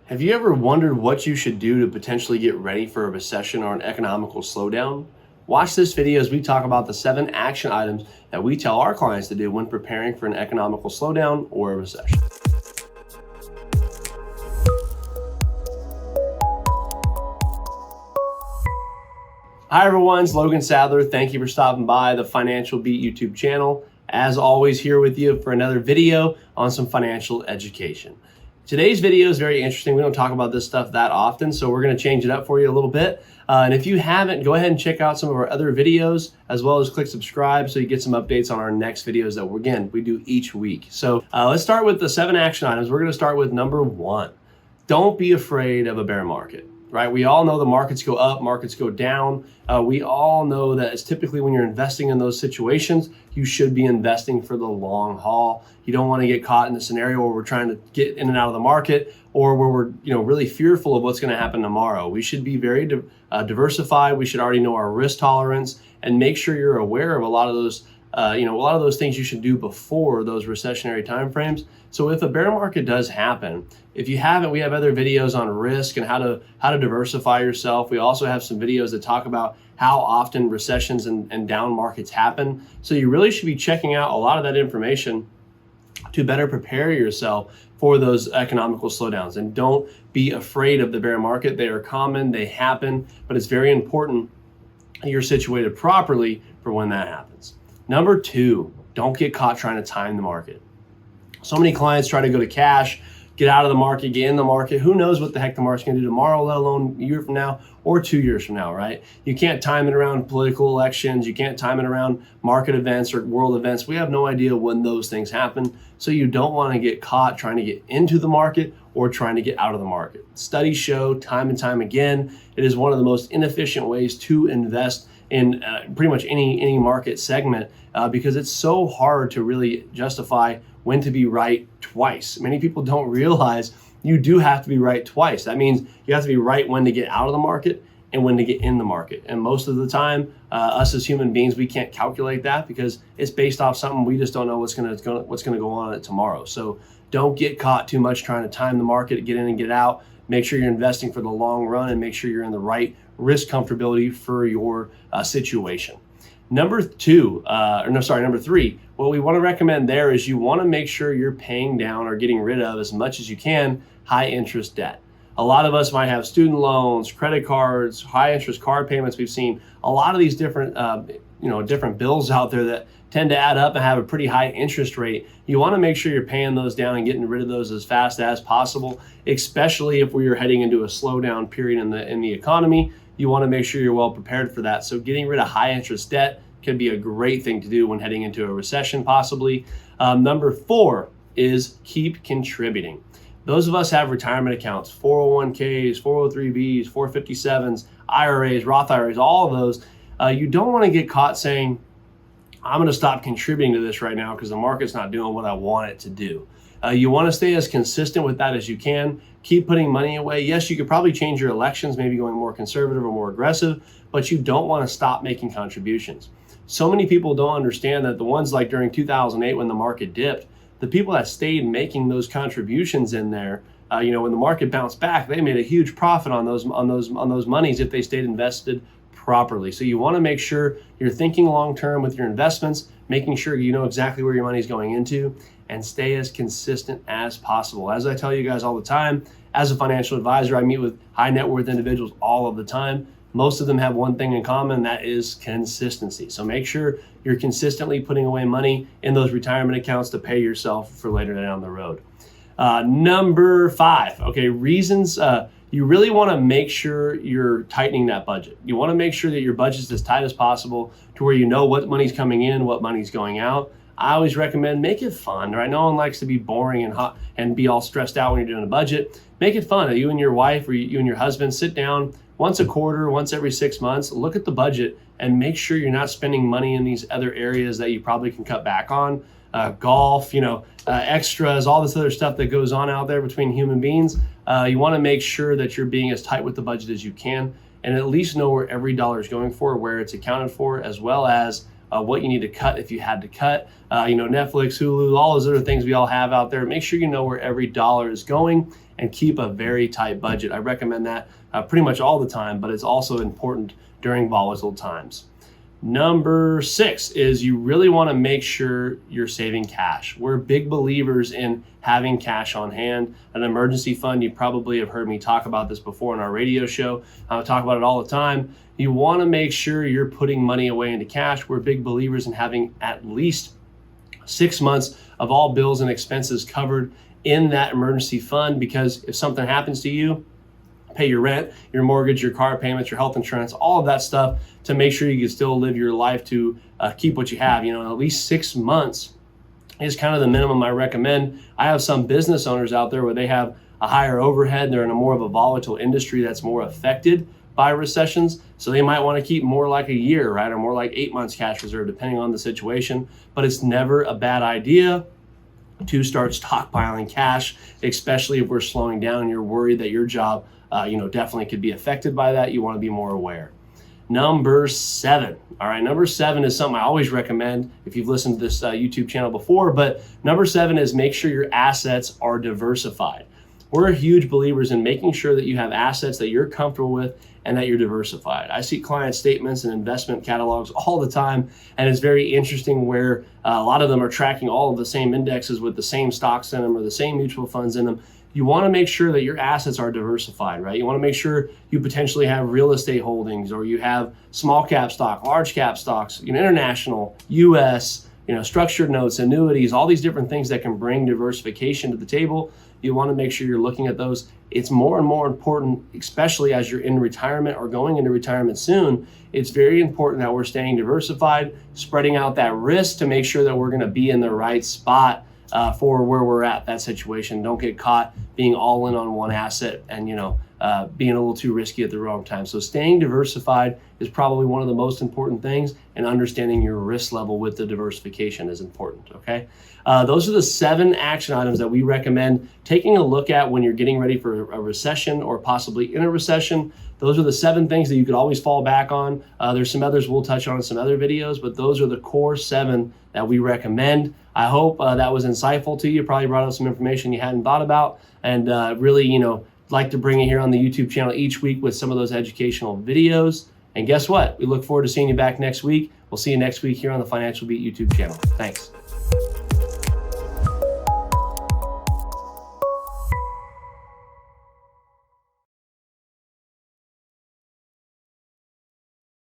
Have you ever wondered what you should do to potentially get ready for a recession or an economical slowdown? Watch this video as we talk about the 7 action items that we tell our clients to do when preparing for an economical slowdown or a recession. Hi everyone, it's Logan Sadler. Thank you for stopping by the Financial Beat YouTube channel. As always, here with you for another video on some financial education. Today's video is very interesting. We don't talk about this stuff that often, so we're going to change it up for you a little bit. And if you haven't, go ahead and check out some of our other videos, as well as click subscribe so you get some updates on our next videos that we do each week. So let's start with the 7 action items. We're going to start with number 1. Don't be afraid of a bear market. Right? We all know the markets go up, markets go down. We all know that it's typically when you're investing in those situations, you should be investing for the long haul. You don't want to get caught in a scenario where we're trying to get in and out of the market, or where we're really fearful of what's going to happen tomorrow. We should be very diversified. We should already know our risk tolerance and make sure you're aware of a lot of those a lot of those things you should do before those recessionary timeframes. So if a bear market does happen, if you haven't, we have other videos on risk and how to diversify yourself. We also have some videos that talk about how often recessions and down markets happen. So you really should be checking out a lot of that information to better prepare yourself for those economical slowdowns. And don't be afraid of the bear market. They are common, they happen, but it's very important that you're situated properly for when that happens. Number 2, don't get caught trying to time the market. So many clients try to go to cash, get out of the market, get in the market. Who knows what the heck the market's going to do tomorrow, let alone a year from now or 2 years from now, right? You can't time it around political elections. You can't time it around market events or world events. We have no idea when those things happen. So you don't want to get caught trying to get into the market or trying to get out of the market. Studies show time and time again, it is one of the most inefficient ways to invest in pretty much any market segment because it's so hard to really justify when to be right twice. Many people don't realize you do have to be right twice. That means you have to be right when to get out of the market and when to get in the market. And most of the time, us as human beings, we can't calculate that because it's based off something we just don't know what's going to go on tomorrow. So don't get caught too much trying to time the market, get in and get out. Make sure you're investing for the long run and make sure you're in the right risk comfortability for your situation. Number 3, what we want to recommend there is you want to make sure you're paying down or getting rid of as much as you can high interest debt. A lot of us might have student loans, credit cards, high interest card payments. We've seen a lot of these different different bills out there that tend to add up and have a pretty high interest rate. You want to make sure you're paying those down and getting rid of those as fast as possible, especially if we are heading into a slowdown period in the economy. You want to make sure you're well prepared for that. So getting rid of high interest debt can be a great thing to do when heading into a recession, possibly. Number 4 is keep contributing. Those of us have retirement accounts, 401ks, 403bs, 457s, IRAs, Roth IRAs, all of those. You don't want to get caught saying, I'm going to stop contributing to this right now because the market's not doing what I want it to do. You want to stay as consistent with that as you can. Keep putting money away. Yes, you could probably change your elections, maybe going more conservative or more aggressive, but you don't want to stop making contributions. So many people don't understand that the ones like during 2008 when the market dipped, the people that stayed making those contributions in there, when the market bounced back, they made a huge profit on those monies if they stayed invested properly. So you want to make sure you're thinking long-term with your investments, making sure you know exactly where your money is going into, and stay as consistent as possible. As I tell you guys all the time, as a financial advisor, I meet with high net worth individuals all of the time. Most of them have one thing in common, that is consistency. So make sure you're consistently putting away money in those retirement accounts to pay yourself for later down the road. Number 5, reasons you really want to make sure you're tightening that budget. You want to make sure that your budget's as tight as possible to where you know what money's coming in, what money's going out. I always recommend make it fun, right? No one likes to be boring and hot and be all stressed out when you're doing a budget. Make it fun. You and your wife or you and your husband sit down once a quarter, once every 6 months, look at the budget and make sure you're not spending money in these other areas that you probably can cut back on. Golf, extras, all this other stuff that goes on out there between human beings. You want to make sure that you're being as tight with the budget as you can and at least know where every dollar is going for, where it's accounted for, as well as what you need to cut if you had to cut. Netflix, Hulu, all those other things we all have out there. Make sure you know where every dollar is going and keep a very tight budget. I recommend that pretty much all the time, but it's also important during volatile times. Number 6 is you really want to make sure you're saving cash. We're big believers in having cash on hand. An emergency fund, you probably have heard me talk about this before in our radio show. I talk about it all the time. You want to make sure you're putting money away into cash. We're big believers in having at least 6 months of all bills and expenses covered in that emergency fund, because if something happens to you, pay your rent, your mortgage, your car payments, your health insurance, all of that stuff, to make sure you can still live your life to keep what you have. At least 6 months is kind of the minimum I recommend. I have some business owners out there where they have a higher overhead. They're in a more of a volatile industry that's more affected by recessions. So they might want to keep more like a year, right? Or more like 8 months cash reserve, depending on the situation. But it's never a bad idea to start stockpiling cash, especially if we're slowing down and you're worried that your job definitely could be affected by that. You want to be more aware. Number 7. All right, number 7 is something I always recommend if you've listened to this YouTube channel before, but number 7 is make sure your assets are diversified. We're huge believers in making sure that you have assets that you're comfortable with and that you're diversified. I see client statements and investment catalogs all the time, and it's very interesting where a lot of them are tracking all of the same indexes with the same stocks in them or the same mutual funds in them. You want to make sure that your assets are diversified, right? You want to make sure you potentially have real estate holdings, or you have small cap stock, large cap stocks, international, US, structured notes, annuities, all these different things that can bring diversification to the table. You want to make sure you're looking at those. It's more and more important, especially as you're in retirement or going into retirement soon. It's very important that we're staying diversified, spreading out that risk to make sure that we're going to be in the right spot for where we're at, that situation. Don't get caught being all in on one asset and being a little too risky at the wrong time. So staying diversified is probably one of the most important things, and understanding your risk level with the diversification is important. Okay, those are the 7 action items that we recommend taking a look at when you're getting ready for a recession or possibly in a recession. Those are the 7 things that you could always fall back on. There's some others we'll touch on in some other videos, but those are the core 7 that we recommend. I hope that was insightful to you. Probably brought up some information you hadn't thought about, and really, like to bring it here on the YouTube channel each week with some of those educational videos. And guess what? We look forward to seeing you back next week. We'll see you next week here on the Financial Beat YouTube channel. Thanks.